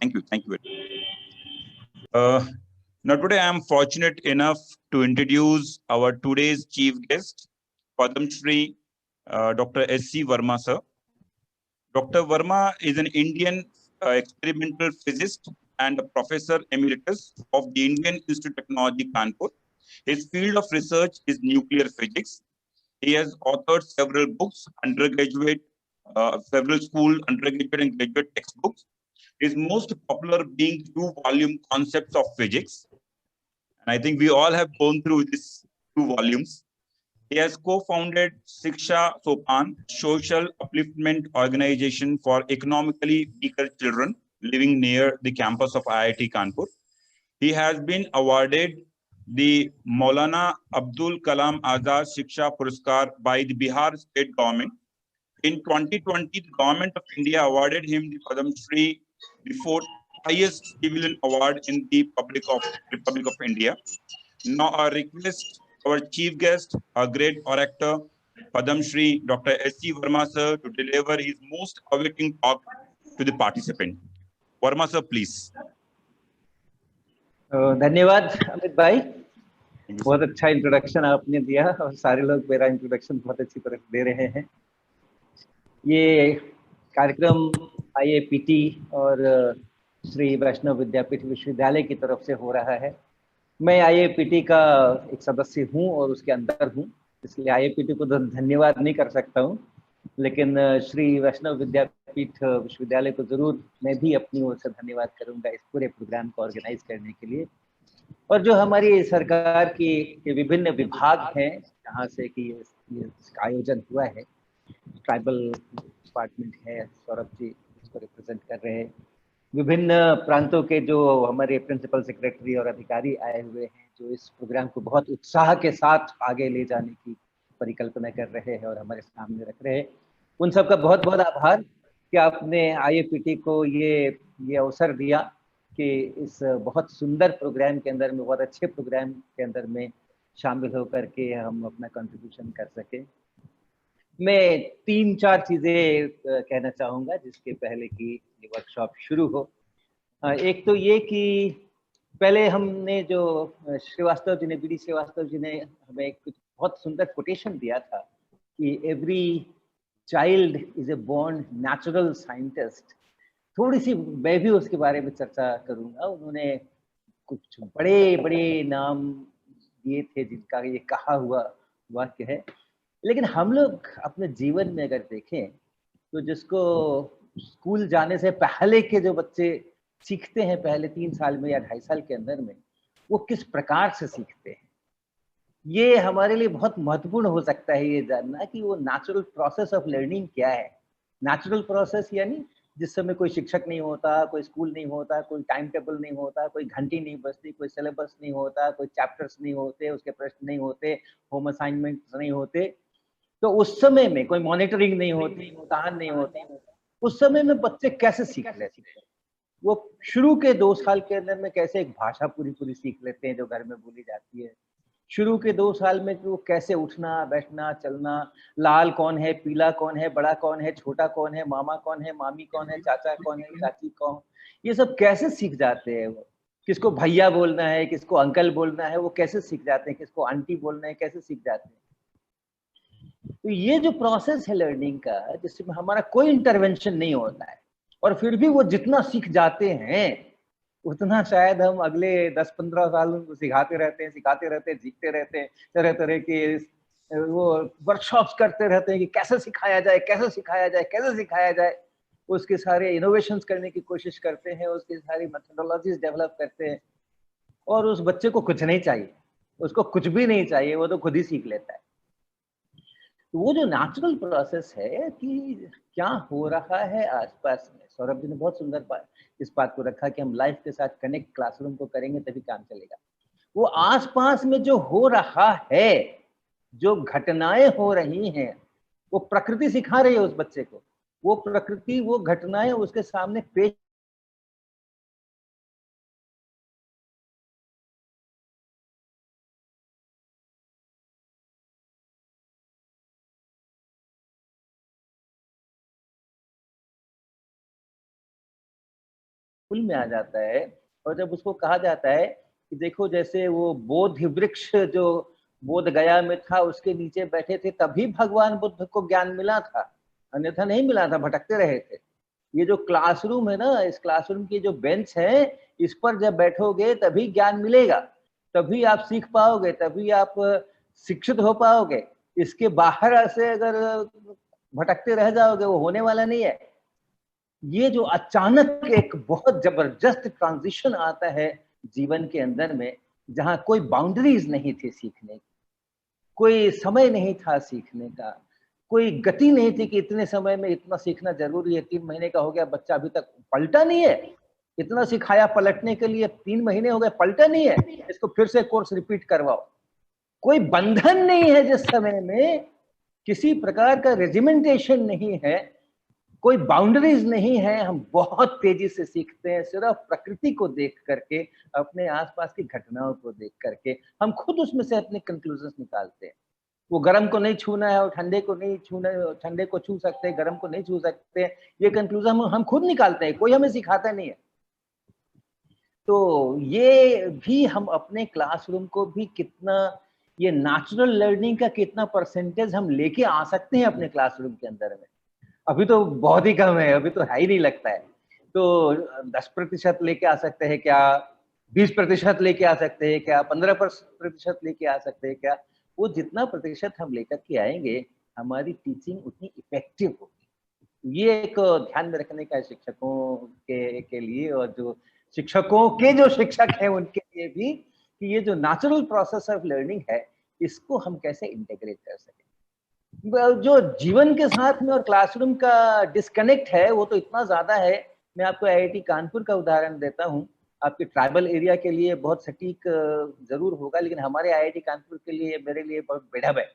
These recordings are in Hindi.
Thank you. Thank you very much. Now today I am fortunate enough to introduce our today's chief guest, Padam Shri Dr. S.C. Verma sir. Dr. Verma is an Indian experimental physicist and a professor emeritus of the Indian Institute of Technology, Kanpur. His field of research is nuclear physics. He has authored several books, several school undergraduate and graduate textbooks. His most popular being two-volume Concepts of Physics. And I think we all have gone through these 2 volumes. He has co-founded Shiksha Sopan, social upliftment organization for economically weaker children living near the campus of IIT Kanpur. He has been awarded the Maulana Abdul Kalam Azad Shiksha Puraskar by the Bihar state government. In 2020, the government of India awarded him the Padam Shri, the fourth highest civilian award in the Republic of India. Now I request our chief guest, a great orator, Padam Shri Dr. S.C. Verma sir, to deliver his most awaiting talk to the participant. Verma sir, please. धन्यवाद अमित भाई, बहुत अच्छा इंट्रोडक्शन आपने दिया और सारे लोग मेरा इंट्रोडक्शन बहुत अच्छी तरह दे रहे हैं। ये कार्यक्रम IAPT और श्री वैष्णव विद्यापीठ विश्वविद्यालय की तरफ से हो रहा है। मैं IAPT का एक सदस्य हूं और उसके अंदर हूं, इसलिए IAPT को धन्यवाद नहीं कर सकता हूं, लेकिन श्री वैष्णव विद्यापीठ विश्वविद्यालय को जरूर मैं भी अपनी ओर से धन्यवाद करूंगा इस पूरे प्रोग्राम को ऑर्गेनाइज करने के लिए। और जो हमारी सरकार की विभिन्न विभाग हैं जहाँ से कि इसका आयोजन हुआ है, ट्राइबल डिपार्टमेंट है, सौरभ जी इसको रिप्रेजेंट कर रहे हैं, विभिन्न प्रांतों के जो हमारे प्रिंसिपल सेक्रेटरी और अधिकारी आए हुए हैं जो इस प्रोग्राम को बहुत उत्साह के साथ आगे ले जाने की परिकल्पना कर रहे हैं और हमारे सामने रख रहे हैं, उन सबका बहुत बहुत आभार कि आपने IAPT को ये अवसर दिया कि इस बहुत सुंदर प्रोग्राम के अंदर में, बहुत अच्छे प्रोग्राम के अंदर में शामिल होकर के हम अपना कंट्रीब्यूशन कर सके। मैं 3-4 चीजें कहना चाहूँगा जिसके पहले कि ये वर्कशॉप शुरू हो। एक तो ये कि पहले हमने जो श्रीवास्तव जी ने, BD श्रीवास्तव जी ने हमें एक बहुत सुंदर कोटेशन दिया था कि every child is a born natural scientist. थोड़ी सी मैं भी उसके बारे में चर्चा करूँगा। उन्होंने कुछ बड़े बड़े नाम दिए थे जिनका ये कहा हुआ वाक्य है, लेकिन हम लोग अपने जीवन में अगर देखें तो जिसको स्कूल जाने से पहले के जो बच्चे सीखते हैं पहले 3 साल में या 2.5 साल के अंदर में, वो किस प्रकार से सीखते हैं, ये हमारे लिए बहुत महत्वपूर्ण हो सकता है ये जानना कि वो नेचुरल प्रोसेस ऑफ लर्निंग क्या है। नेचुरल प्रोसेस यानी जिस समय कोई शिक्षक नहीं होता, कोई स्कूल नहीं होता, कोई टाइम टेबल नहीं होता, कोई घंटी नहीं बजती, कोई सिलेबस नहीं होता, कोई चैप्टर्स नहीं होते, उसके प्रश्न नहीं होते, होम असाइनमेंट्स नहीं होते, तो उस समय में कोई मॉनिटरिंग नहीं होती, इम्तिहान नहीं होता, उस समय में बच्चे कैसे सीख लेते हैं? वो शुरू के 2 साल के अंदर में कैसे एक भाषा पूरी सीख लेते हैं जो घर में बोली जाती है। शुरू के 2 साल में वो कैसे उठना, बैठना, चलना, लाल कौन है, पीला कौन है, बड़ा कौन है, छोटा कौन है, मामा कौन है, मामी कौन है, चाचा कौन है, चाची कौन, ये सब कैसे सीख जाते हैं वो। किसको भैया बोलना है, किसको अंकल बोलना है, वो कैसे सीख जाते हैं, किसको आंटी बोलना है, कैसे सीख जाते हैं। तो ये जो प्रोसेस है लर्निंग का, जिसमें हमारा कोई इंटरवेंशन नहीं होता है और फिर भी वो जितना सीख जाते हैं उतना शायद हम अगले 10-15 साल उनको सिखाते रहते हैं, सीखते रहते हैं, तरह तरह के वो वर्कशॉप्स करते रहते हैं कि कैसे सिखाया जाए, कैसे सिखाया जाए, कैसे सिखाया जाए। उसके सारे इनोवेशंस करने की कोशिश करते हैं, उसकी सारी मेथोडोलॉजीज डेवलप करते हैं और उस बच्चे को कुछ नहीं चाहिए, उसको कुछ भी नहीं चाहिए, वो तो खुद ही सीख लेता है। तो वो जो नेचुरल प्रोसेस है कि क्या हो रहा है आसपास में, सौरभ जी ने बहुत सुंदर इस बात को रखा कि हम लाइफ के साथ कनेक्ट क्लासरूम को करेंगे तभी काम चलेगा। वो आसपास में जो हो रहा है, जो घटनाएं हो रही हैं, वो प्रकृति सिखा रही है उस बच्चे को। वो प्रकृति, वो घटनाएं उसके सामने पेश फुल में आ जाता है। और जब उसको कहा जाता है कि देखो जैसे वो बोधि वृक्ष जो बोध गया में था उसके नीचे बैठे थे तभी भगवान बुद्ध को ज्ञान मिला था, अन्यथा नहीं मिला था, भटकते रहे थे। ये जो क्लासरूम है ना, इस क्लासरूम की जो बेंच है, इस पर जब बैठोगे तभी ज्ञान मिलेगा, तभी आप सीख पाओगे, तभी आप शिक्षित हो पाओगे। इसके बाहर से अगर भटकते रह जाओगे वो होने वाला नहीं है। ये जो अचानक एक बहुत जबरदस्त ट्रांजिशन आता है जीवन के अंदर में, जहां कोई बाउंड्रीज नहीं थी सीखने की, कोई समय नहीं था सीखने का, कोई गति नहीं थी कि इतने समय में इतना सीखना जरूरी है। 3 महीने का हो गया बच्चा अभी तक पलटा नहीं है, इतना सिखाया पलटने के लिए, 3 महीने हो गए पलटा नहीं है, इसको फिर से कोर्स रिपीट करवाओ। कोई बंधन नहीं है जिस समय में, किसी प्रकार का रेजिमेंटेशन नहीं है, कोई बाउंड्रीज नहीं है। हम बहुत तेजी से सीखते हैं सिर्फ प्रकृति को देख करके, अपने आसपास की घटनाओं को देख करके हम खुद उसमें से अपने कंक्लूजन निकालते हैं। वो गर्म को नहीं छूना है और ठंडे को नहीं छूना, ठंडे को छू सकते हैं, गर्म को नहीं छू सकते, ये कंक्लूजन हम खुद निकालते हैं, कोई हमें सिखाता नहीं है। तो ये भी हम अपने क्लासरूम को भी कितना, ये नेचुरल लर्निंग का कितना परसेंटेज हम लेके आ सकते हैं अपने क्लासरूम के अंदर में। अभी तो बहुत ही कम है, अभी तो है ही नहीं लगता है। तो 10% लेके आ सकते हैं क्या, 20% लेके आ सकते हैं क्या, 15% लेके आ सकते हैं क्या? वो जितना प्रतिशत हम लेकर के आएंगे हमारी टीचिंग उतनी इफेक्टिव होगी। ये एक ध्यान में रखने का है शिक्षकों के लिए, और जो शिक्षकों के जो शिक्षक हैं उनके लिए भी, कि ये जो नेचुरल प्रोसेस ऑफ लर्निंग है इसको हम कैसे इंटीग्रेट कर सकें। जो जीवन के साथ में और क्लासरूम का डिस्कनेक्ट है वो तो इतना ज्यादा है। मैं आपको आईआईटी कानपुर का उदाहरण देता हूँ। आपके ट्राइबल एरिया के लिए बहुत सटीक जरूर होगा, लेकिन हमारे आईआईटी कानपुर के लिए, मेरे लिए बहुत बेढब है।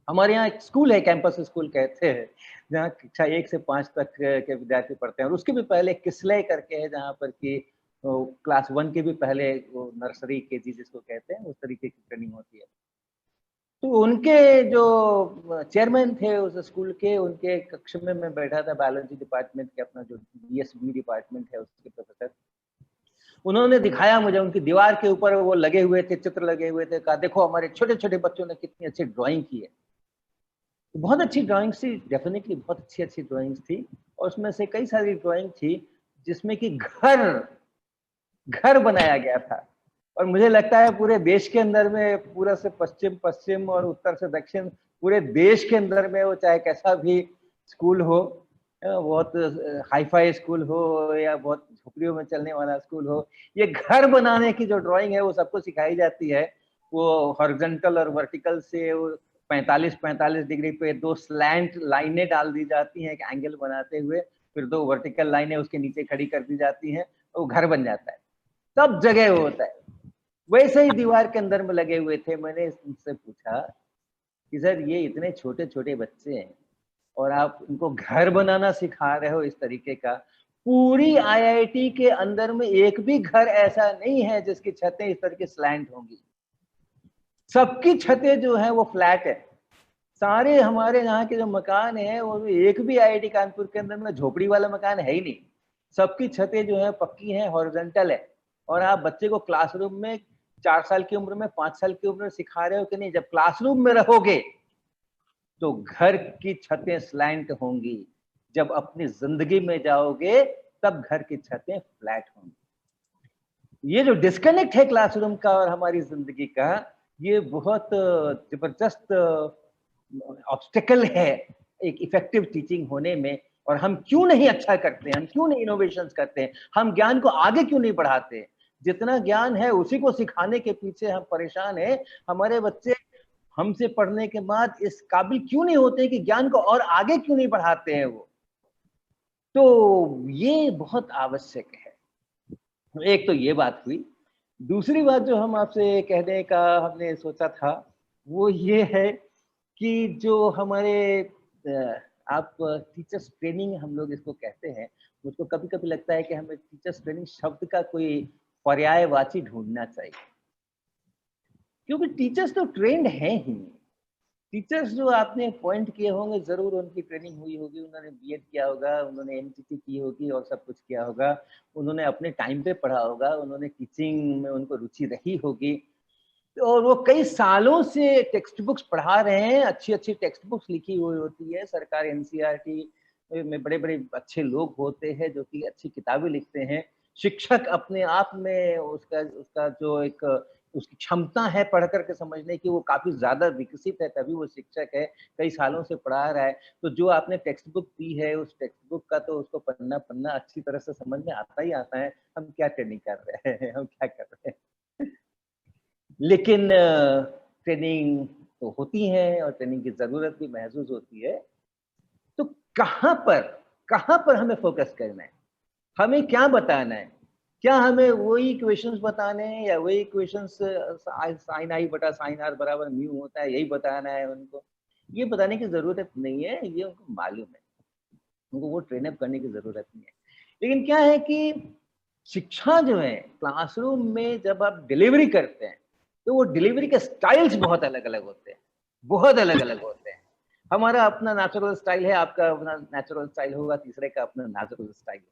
हमारे यहाँ एक स्कूल है, कैंपस स्कूल कहते हैं, जहाँ कक्षा 1 से 5 तक के विद्यार्थी पढ़ते हैं। और उसके भी पहले किसलय करके है, जहाँ पर कि क्लास 1 के भी पहले वो नर्सरी केजी जिसको कहते हैं, उस तरीके की ट्रेनिंग होती है। तो उनके जो चेयरमैन थे उस स्कूल के, उनके कक्ष में मैं बैठा था, बायोलॉजी डिपार्टमेंट के, अपना जो बीएसबी डिपार्टमेंट है उसके प्रोफेसर। उन्होंने दिखाया मुझे, उनकी दीवार के ऊपर वो लगे हुए थे, चित्र लगे हुए थे, कहा देखो हमारे छोटे छोटे बच्चों ने कितनी अच्छी ड्राइंग की है। तो बहुत अच्छी ड्राइंग्स थी, डेफिनेटली बहुत अच्छी अच्छी ड्राइंग्स थी। और उसमें से कई सारी ड्राइंग थी जिसमें कि घर बनाया गया था। और मुझे लगता है पूरे देश के अंदर में, पूरा से पश्चिम पश्चिम और उत्तर से दक्षिण, पूरे देश के अंदर में वो चाहे कैसा भी स्कूल हो, बहुत हाईफाई स्कूल हो या बहुत झोपड़ियों में चलने वाला स्कूल हो, ये घर बनाने की जो ड्राइंग है वो सबको सिखाई जाती है। वो हॉरिजॉन्टल और वर्टिकल से 45 डिग्री पे 2 स्लैंट लाइनें डाल दी जाती हैं एक एंगल बनाते हुए, फिर 2 वर्टिकल लाइनें उसके नीचे खड़ी कर दी जाती हैं, वो घर बन जाता है। सब जगह होता है। वैसे ही दीवार के अंदर में लगे हुए थे। मैंने उनसे पूछा कि सर ये इतने छोटे छोटे बच्चे हैं और आप उनको घर बनाना सिखा रहे हो इस तरीके का, पूरी आईआईटी के अंदर में एक भी घर ऐसा नहीं है जिसकी छतें इस तरह की स्लैंट होंगी। सबकी छतें जो है वो फ्लैट है। सारे हमारे यहाँ के जो मकान है वो एक भी आईआईटी कानपुर के अंदर में झोपड़ी वाला मकान है ही नहीं। सबकी छतें जो है पक्की हैं, हॉरिजॉन्टल है। और आप बच्चे को क्लासरूम में 4 साल की उम्र में, 5 साल की उम्र में सिखा रहे हो कि नहीं, जब क्लासरूम में रहोगे तो घर की छतें स्लैंट होंगी, जब अपनी जिंदगी में जाओगे तब घर की छतें फ्लैट होंगी। ये जो डिस्कनेक्ट है क्लासरूम का और हमारी जिंदगी का, ये बहुत जबरदस्त ऑब्स्टेकल है एक इफेक्टिव टीचिंग होने में। और हम क्यों नहीं अच्छा करते हैं, हम क्यों नहीं इनोवेशंस करते हैं, हम ज्ञान को आगे क्यों नहीं बढ़ाते हैं? जितना ज्ञान है उसी को सिखाने के पीछे हम परेशान हैं। हमारे बच्चे हमसे पढ़ने के बाद इस काबिल क्यों नहीं होते कि ज्ञान को और आगे क्यों नहीं बढ़ाते हैं वो? तो ये बहुत आवश्यक है। एक तो ये बात हुई। दूसरी बात जो हम आपसे कहने का हमने सोचा था वो ये है कि जो हमारे आप टीचर्स ट्रेनिंग हम लोग इसको कहते हैं, मुझको कभी कभी लगता है कि हमें टीचर्स ट्रेनिंग शब्द का कोई पर्यायवाची ढूंढना चाहिए, क्योंकि टीचर्स तो ट्रेंड हैं ही। टीचर्स जो आपने पॉइंट किए होंगे जरूर उनकी ट्रेनिंग हुई होगी, उन्होंने बीएड किया होगा, उन्होंने एमटीटी की होगी और सब कुछ किया होगा, उन्होंने अपने टाइम पे पढ़ा होगा, उन्होंने टीचिंग में उनको रुचि रही होगी, और वो कई सालों से टेक्स्ट बुक्स पढ़ा रहे हैं, अच्छी अच्छी टेक्स्ट बुक्स लिखी हुई होती है, सरकार एनसीईआरटी में बड़े बड़े अच्छे लोग होते हैं जो कि अच्छी किताबें लिखते हैं। शिक्षक अपने आप में उसका उसका जो एक उसकी क्षमता है पढ़ करके समझने की, वो काफी ज्यादा विकसित है, तभी वो शिक्षक है, कई सालों से पढ़ा रहा है। तो जो आपने टेक्स्ट बुक दी है, उस टेक्स्ट बुक का तो उसको पढ़ना पढ़ना अच्छी तरह से समझ में आता ही आता है, हम क्या ट्रेनिंग कर रहे हैं, हम क्या कर रहे हैं। लेकिन ट्रेनिंग तो होती है और ट्रेनिंग की जरूरत भी महसूस होती है। तो कहाँ पर हमें फोकस करना है, हमें क्या बताना है? क्या हमें वही इक्वेशंस बताने हैं या वही इक्वेशंस साइन आई बटा साइन आर बराबर म्यू होता है, यही बताना है उनको? ये बताने की जरूरत नहीं है, ये उनको मालूम है, उनको वो ट्रेन अप करने की जरूरत नहीं है। लेकिन क्या है कि शिक्षा जो है क्लासरूम में जब आप डिलीवरी करते हैं तो वो डिलीवरी के स्टाइल्स बहुत अलग अलग होते हैं, बहुत अलग अलग होते हैं। हमारा अपना नेचुरल स्टाइल है, आपका अपना नेचुरल स्टाइल होगा, तीसरे का अपना नेचुरल स्टाइल होगा।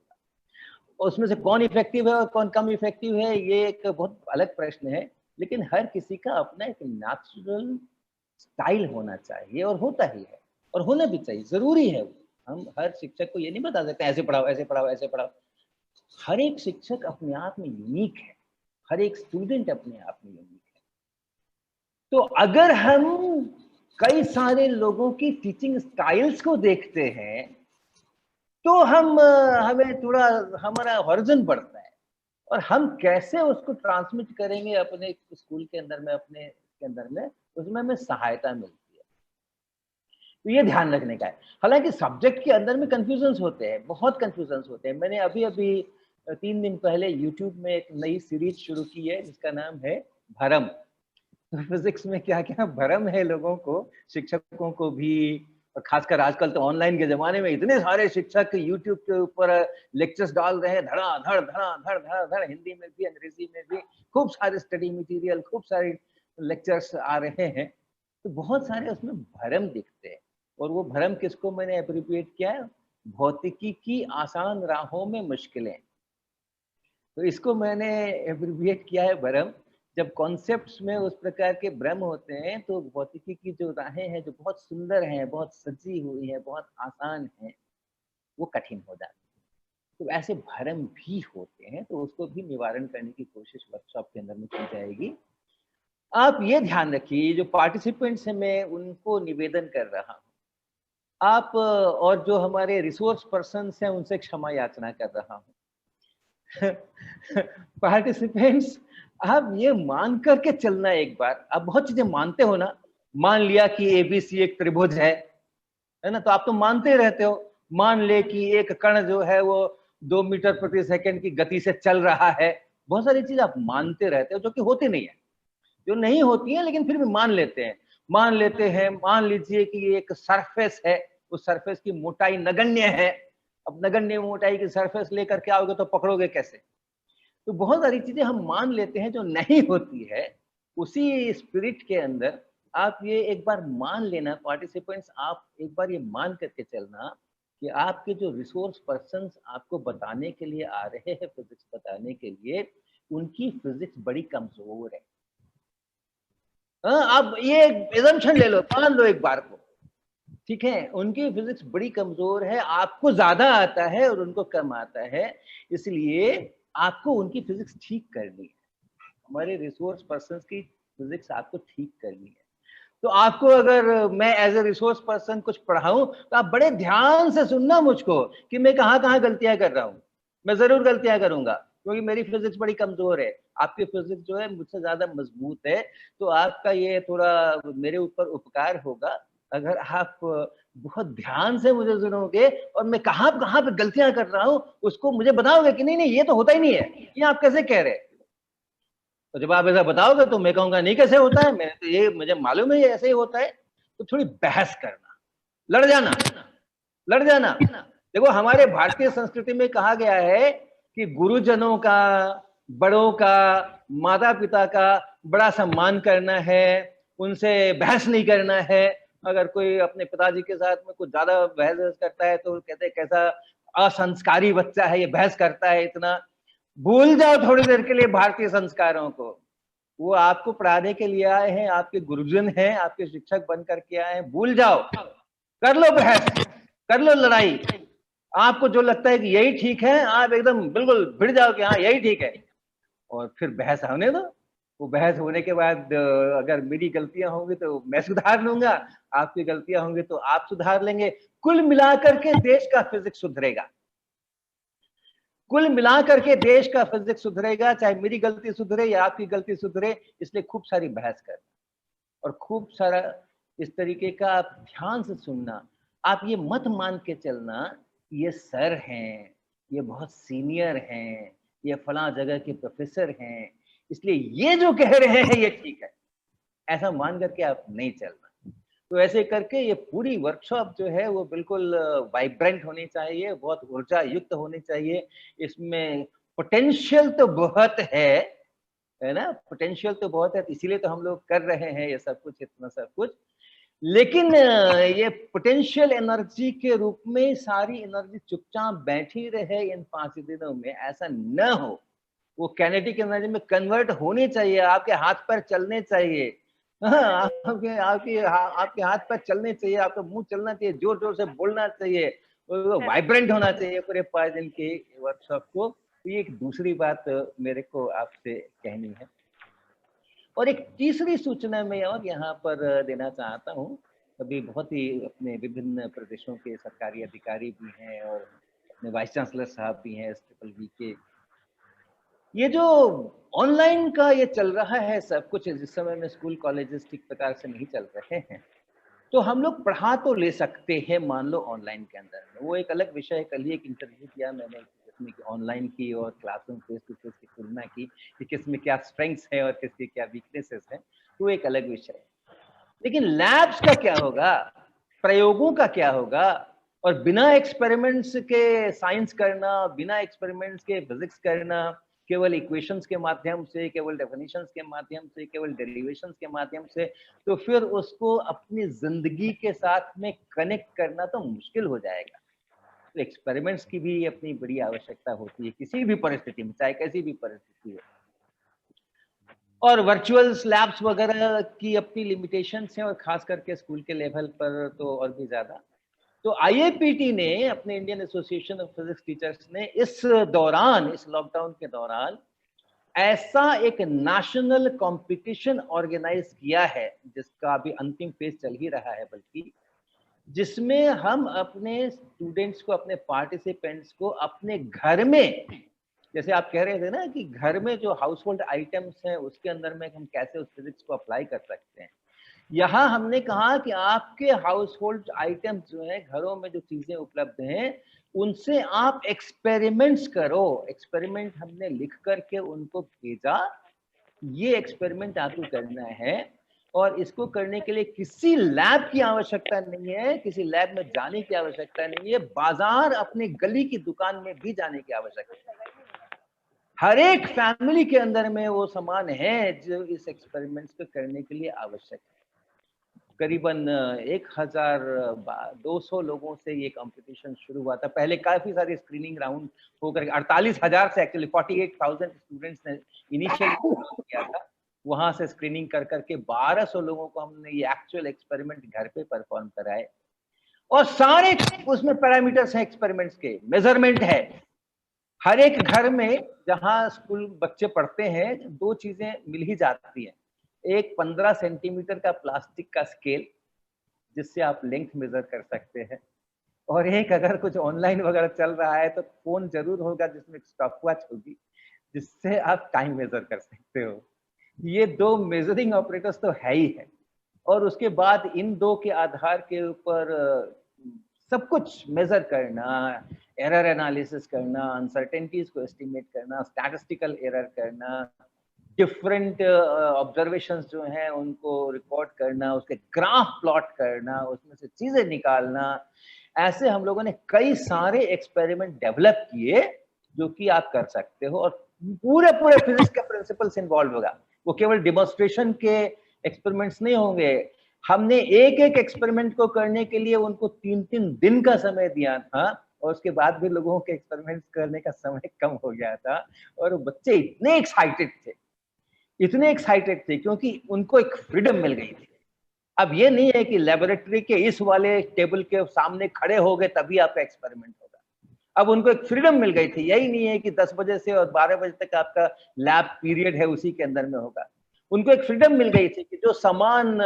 उसमें से कौन इफेक्टिव है और कौन कम इफेक्टिव है, ये एक बहुत अलग प्रश्न है। लेकिन हर किसी का अपना एक नेचुरल स्टाइल होना चाहिए, और होता ही है, और होना भी चाहिए, जरूरी है। हम हर शिक्षक को ये नहीं बता सकते ऐसे पढ़ाओ ऐसे पढ़ाओ ऐसे पढ़ाओ। हर एक शिक्षक अपने आप में यूनिक है, हर एक स्टूडेंट अपने आप में यूनिक है। तो अगर हम कई सारे लोगों की टीचिंग स्टाइल्स को देखते हैं तो हमें थोड़ा हमारा हॉरिजन बढ़ता है, और हम कैसे उसको ट्रांसमिट करेंगे अपने स्कूल के अंदर में, अपने के अंदर में, उसमें हमें सहायता मिलती है। तो ये ध्यान रखने का है। हालांकि सब्जेक्ट के अंदर में कंफ्यूजन्स होते हैं, बहुत कंफ्यूजन्स होते हैं। मैंने अभी 3 दिन पहले यूट्यूब में एक नई सीरीज शुरू की है जिसका नाम है भरम। तो फिजिक्स में क्या क्या भरम है लोगों को, शिक्षकों को भी, और खासकर आजकल तो ऑनलाइन के जमाने में इतने सारे शिक्षक यूट्यूब के ऊपर लेक्चर्स डाल रहे हैं, धड़, हिंदी में भी, अंग्रेजी में भी, खूब सारे स्टडी मटेरियल, खूब सारे लेक्चर्स आ रहे हैं। तो बहुत सारे उसमें भरम दिखते हैं, और वो भरम किसको मैंने एप्रोप्रिएट किया है? भौतिकी की आसान राहों में मुश्किलें। तो इसको मैंने एब्रिविएट किया है भरम। जब कॉन्सेप्ट्स में उस प्रकार के भ्रम होते हैं तो भौतिकी की जो राहें हैं, जो बहुत सुंदर हैं, बहुत सजी हुई हैं, बहुत आसान हैं, वो कठिन हो जाती है। तो ऐसे भरम भी होते हैं, तो उसको भी निवारण करने की कोशिश वर्कशॉप के अंदर में की जाएगी। आप ये ध्यान रखिए, जो पार्टिसिपेंट्स हैं मैं उनको निवेदन कर रहा हूँ, आप और जो हमारे रिसोर्स पर्सन्स हैं उनसे क्षमा याचना कर रहा हूँ। पार्टिसिपेंट्स, आप ये मान करके चलना एक बार। आप बहुत चीजें मानते हो ना, मान लिया कि एबीसी एक त्रिभुज है ना, तो आप तो मानते रहते हो। मान ले कि एक कण जो है वो 2 मीटर प्रति सेकंड की गति से चल रहा है। बहुत सारी चीज आप मानते रहते हो जो कि होती नहीं है, जो नहीं होती है, लेकिन फिर भी मान लेते हैं। मान लीजिए कि एक सरफेस है, उस सरफेस की मोटाई नगण्य है। अब नगण्य मोटाई की सरफेस लेकर के आओगे तो पकड़ोगे कैसे? तो बहुत सारी चीजें हम मान लेते हैं जो नहीं होती है। उसी स्पिरिट के अंदर आप ये एक बार मान लेना पार्टिसिपेंट्स, आप एक बार ये मान करके चलना कि आपके जो रिसोर्स पर्सन्स आपको बताने के लिए आ रहे हैं, फिजिक्स बताने के लिए, उनकी फिजिक्स बड़ी कमजोर है। आप ये एजम्पशन ले लो, मान लो एक बार को, ठीक है, उनकी फिजिक्स बड़ी कमजोर है, आपको ज्यादा आता है और उनको कम आता है, इसलिए आपको उनकी फिजिक्स ठीक करनी है। हमारे रिसोर्स पर्सन्स की फिजिक्स आपको ठीक करनी है। तो आपको अगर मैं एज ए रिसोर्स पर्सन कुछ पढ़ाऊं तो आप बड़े ध्यान से सुनना मुझको कि मैं कहाँ कहाँ गलतियां कर रहा हूँ। मैं जरूर गलतियां करूंगा क्योंकि मेरी फिजिक्स बड़ी कमजोर है, आपकी फिजिक्स जो है मुझसे ज्यादा मजबूत है। तो आपका ये थोड़ा मेरे ऊपर उपकार होगा अगर आप बहुत ध्यान से मुझे सुनोगे और मैं कहाँ कहाँ पे गलतियां कर रहा हूँ उसको मुझे बताओगे कि नहीं नहीं ये तो होता ही नहीं है, ये आप कैसे कह रहे हैं। तो जब आप ऐसा बताओगे तो मैं कहूंगा नहीं कैसे होता है, मैं तो ये मुझे मालूम है ये ऐसे ही होता है। तो थोड़ी बहस करना, लड़ जाना, लड़ जाना। देखो हमारे भारतीय संस्कृति में कहा गया है कि गुरुजनों का, बड़ों का, माता पिता का बड़ा सम्मान करना है, उनसे बहस नहीं करना है, अगर कोई अपने पिताजी के साथ में कुछ ज्यादा बहस करता है तो कहते हैं कैसा असंस्कारी बच्चा है, ये बहस करता है इतना। भूल जाओ थोड़ी देर के लिए भारतीय संस्कारों को। वो आपको पढ़ाने के लिए आए हैं, आपके गुरुजन हैं, आपके शिक्षक बन करके आए हैं। भूल जाओ, कर लो बहस, कर लो लड़ाई। आपको जो लगता है कि यही ठीक है, आप एकदम बिल्कुल भिड़ जाओ कि हाँ यही ठीक है, और फिर बहस होने दो। वो बहस होने के बाद अगर मेरी गलतियां होंगी तो मैं सुधार लूंगा, आपकी गलतियां होंगी तो आप सुधार लेंगे। कुल मिलाकर के देश का फिजिक्स सुधरेगा, कुल मिलाकर के देश का फिजिक्स सुधरेगा, चाहे मेरी गलती सुधरे या आपकी गलती सुधरे। इसलिए खूब सारी बहस करना और खूब सारा इस तरीके का आप ध्यान से सुनना। आप ये मत मान के चलना ये सर हैं, ये बहुत सीनियर हैं, ये फला जगह के प्रोफेसर हैं, इसलिए ये जो कह रहे हैं ये ठीक है, ऐसा मान करके आप नहीं चलना। तो ऐसे करके ये पूरी वर्कशॉप जो है वो बिल्कुल वाइब्रेंट होनी चाहिए, बहुत ऊर्जा युक्त होनी चाहिए। इसमें पोटेंशियल तो बहुत है ना, पोटेंशियल तो बहुत है, इसीलिए तो हम लोग कर रहे हैं ये सब कुछ, इतना सब कुछ। लेकिन ये पोटेंशियल एनर्जी के रूप में सारी एनर्जी चुपचाप बैठी रहे इन 5 दिनों में, ऐसा न हो। वो काइनेटिक एनर्जी में कन्वर्ट होनी चाहिए, आपके हाथ पैर चलने चाहिए। आपके हाथ पैर चलने चाहिए, आपका मुंह चलना चाहिए, जोर जोर से बोलना चाहिए, वाइब्रेंट होना चाहिए पूरे 5 दिन की वर्कशॉप को। ये एक दूसरी बात मेरे को आपसे कहनी है। और एक तीसरी सूचना मैं और यहाँ पर देना चाहता हूँ। अभी बहुत ही अपने विभिन्न प्रदेशों के सरकारी अधिकारी भी हैं और अपने वाइस चांसलर साहब भी हैं SBB के। ये जो ऑनलाइन का ये चल रहा है सब कुछ, जिस समय में स्कूल कॉलेजेस ठीक प्रकार से नहीं चल रहे हैं, तो हम लोग पढ़ा तो ले सकते हैं मान लो ऑनलाइन के अंदर में। वो एक अलग विषय है। कल ही एक इंटरव्यू किया मैंने जिसमें कि ऑनलाइन की और क्लासरूम फेस टू फेस की तुलना की कि किसमें क्या स्ट्रेंथ्स है और किसके क्या वीकनेसेस है, तो एक अलग विषय है। लेकिन लैब्स का क्या होगा, प्रयोगों का क्या होगा? और बिना एक्सपेरिमेंट्स के साइंस करना, बिना एक्सपेरिमेंट्स के फिजिक्स करना, केवल इक्वेशंस के माध्यम से, केवल डेफिनेशंस के माध्यम से, केवल डेरिवेशंस के माध्यम से, तो फिर उसको अपनी जिंदगी के साथ में कनेक्ट करना तो मुश्किल हो जाएगा। तो एक्सपेरिमेंट्स की भी अपनी बड़ी आवश्यकता होती है किसी भी परिस्थिति में, चाहे कैसी भी परिस्थिति हो। और वर्चुअल लैब्स वगैरह की अपनी लिमिटेशंस हैं, और खास करके स्कूल के लेवल पर तो और भी ज्यादा। तो IAPT ने, अपने Indian association of physics teachers ने, इस दौरान, इस लॉकडाउन के दौरान ऐसा एक नेशनल कंपटीशन ऑर्गेनाइज किया है, जिसका अभी अंतिम फेज चल ही रहा है, बल्कि जिसमें हम अपने स्टूडेंट्स को, अपने पार्टिसिपेंट्स को अपने घर में, जैसे आप कह रहे थे ना कि घर में जो हाउस होल्ड आइटम्स हैं उसके अंदर में हम कैसे उस फिजिक्स को अप्लाई कर सकते हैं, यहाँ हमने कहा कि आपके हाउस होल्ड आइटम्स जो है, घरों में जो चीजें उपलब्ध हैं, उनसे आप एक्सपेरिमेंट्स करो। एक्सपेरिमेंट हमने लिख करके उनको भेजा, ये एक्सपेरिमेंट आपको करना है, और इसको करने के लिए किसी लैब की आवश्यकता नहीं है, किसी लैब में जाने की आवश्यकता नहीं है, बाजार, अपने गली की दुकान में भी जाने की आवश्यकता है। हर एक फैमिली के अंदर में वो सामान है जो इस एक्सपेरिमेंट्स को करने के लिए आवश्यक है। करीबन 1200 लोगों से ये कंपटीशन शुरू हुआ था। पहले काफी सारे स्क्रीनिंग राउंड होकर 48,000 से, एक्चुअली 48,000 स्टूडेंट्स ने इनिशियल किया था। वहां से स्क्रीनिंग कर करके 1200 लोगों को हमने ये एक्चुअल एक्सपेरिमेंट घर पे परफॉर्म कराए। और सारे उसमें पैरामीटर्स हैं एक्सपेरिमेंट्स के, मेजरमेंट है। हर एक घर में जहां स्कूल बच्चे पढ़ते हैं, 2 चीजें मिल ही जाती हैं। एक 15 सेंटीमीटर का प्लास्टिक का स्केल, जिससे आप लेंथ मेजर कर सकते हैं, और एक अगर कुछ ऑनलाइन वगैरह चल रहा है तो फोन जरूर होगा जिसमें स्टॉप वॉच होगी, जिससे आप टाइम मेजर कर सकते हो। ये 2 मेजरिंग ऑपरेटर्स तो है ही है। और उसके बाद इन 2 के आधार के ऊपर सब कुछ मेजर करना, एरर एनालिसिस करना, अनसर्टेनिटीज को एस्टिमेट करना, स्टैटिस्टिकल एरर करना, डिफरेंट ऑब्जर्वेशंस जो हैं उनको रिकॉर्ड करना, उसके ग्राफ प्लॉट करना, उसमें से चीजें निकालना। ऐसे हम लोगों ने कई सारे एक्सपेरिमेंट डेवलप किए जो कि आप कर सकते हो, और पूरे फिजिक्स के प्रिंसिपल्स इन्वॉल्व होगा। वो केवल डिमॉन्स्ट्रेशन के एक्सपेरिमेंट्स नहीं होंगे, हमने एक एक एक्सपेरिमेंट को करने के लिए उनको 3-3 दिन का समय दिया था, और उसके बाद भी लोगों के एक्सपेरिमेंट्स करने का समय कम हो गया था, और बच्चे इतने एक्साइटेड थे क्योंकि उनको एक फ्रीडम मिल गई थी। अब ये नहीं है कि लेबोरेटरी के इस वाले टेबल के सामने खड़े हो गए तभी आपका एक्सपेरिमेंट होगा। अब उनको एक फ्रीडम मिल गई थी, यही नहीं है कि 10 बजे से और 12 बजे तक आपका लैब पीरियड है, उसी के अंदर में होगा। उनको एक फ्रीडम मिल गई थी कि जो सामान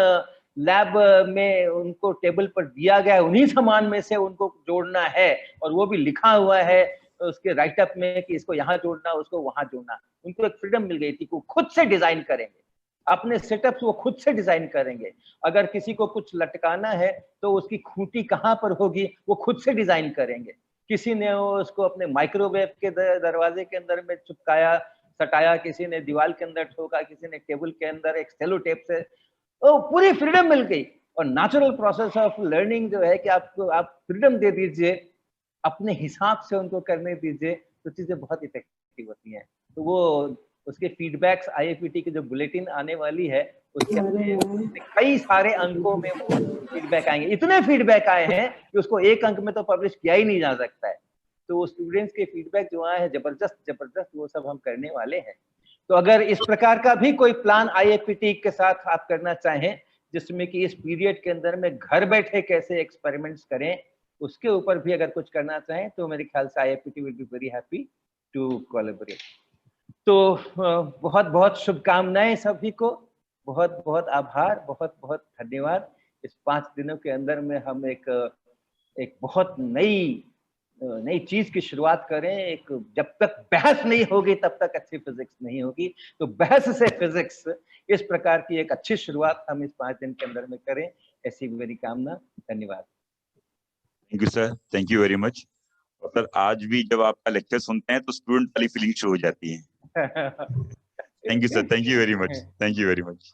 लैब में उनको टेबल पर दिया गया है, उन्हीं सामान में से उनको जोड़ना है, और वो भी लिखा हुआ है उसके राइटअप में कि इसको यहाँ जोड़ना, उसको वहां जोड़ना। उनको एक फ्रीडम मिल गई थी कि वो खुद से डिजाइन करेंगे, अपने सेटअप्स वो खुद से डिजाइन करेंगे। अगर किसी को कुछ लटकाना है तो उसकी खूंटी कहाँ पर होगी वो खुद से डिजाइन करेंगे। किसी ने उसको अपने माइक्रोवेव के दरवाजे के अंदर में चिपकाया सटाया, किसी ने दीवार के अंदर ठोका, किसी ने टेबल के अंदर एक सेलो टेप से, तो पूरी फ्रीडम मिल गई। और नेचुरल प्रोसेस ऑफ लर्निंग जो है कि आपको आप फ्रीडम दे दीजिए, अपने हिसाब से उनको करने दीजिए, तो चीजें बहुत इफेक्टिव होती हैं। तो वो उसके फीडबैक्स IAPT की जो बुलेटिन आने वाली है उसके कई सारे अंकों में वो फीडबैक आएंगे। इतने फीडबैक आए हैं कि उसको एक अंक में तो पब्लिश किया ही नहीं जा सकता है। तो वो स्टूडेंट्स के फीडबैक जो आए हैं जबरदस्त वो सब हम करने वाले हैं। तो अगर इस प्रकार का भी कोई प्लान IAPT के साथ आप करना चाहें, जिसमें कि इस पीरियड के अंदर में घर बैठे कैसे एक्सपेरिमेंट्स करें, उसके ऊपर भी अगर कुछ करना चाहें तो मेरे ख्याल से IAPT will be very happy to collaborate. तो बहुत बहुत शुभकामनाएं सभी को, बहुत बहुत आभार, बहुत बहुत धन्यवाद। इस 5 दिनों के अंदर में हम एक बहुत नई चीज की शुरुआत करें। एक जब तक बहस नहीं होगी तब तक अच्छी फिजिक्स नहीं होगी, तो बहस से फिजिक्स, इस प्रकार की एक अच्छी शुरुआत हम इस 5 दिन के अंदर में करें, ऐसी मेरी कामना। धन्यवाद। Thank you sir, thank you very much. और सर आज भी जब आपका लेक्चर सुनते हैं तो स्टूडेंट वाली फीलिंग शुरू हो जाती है। Thank you sir, thank you very much, thank you very much.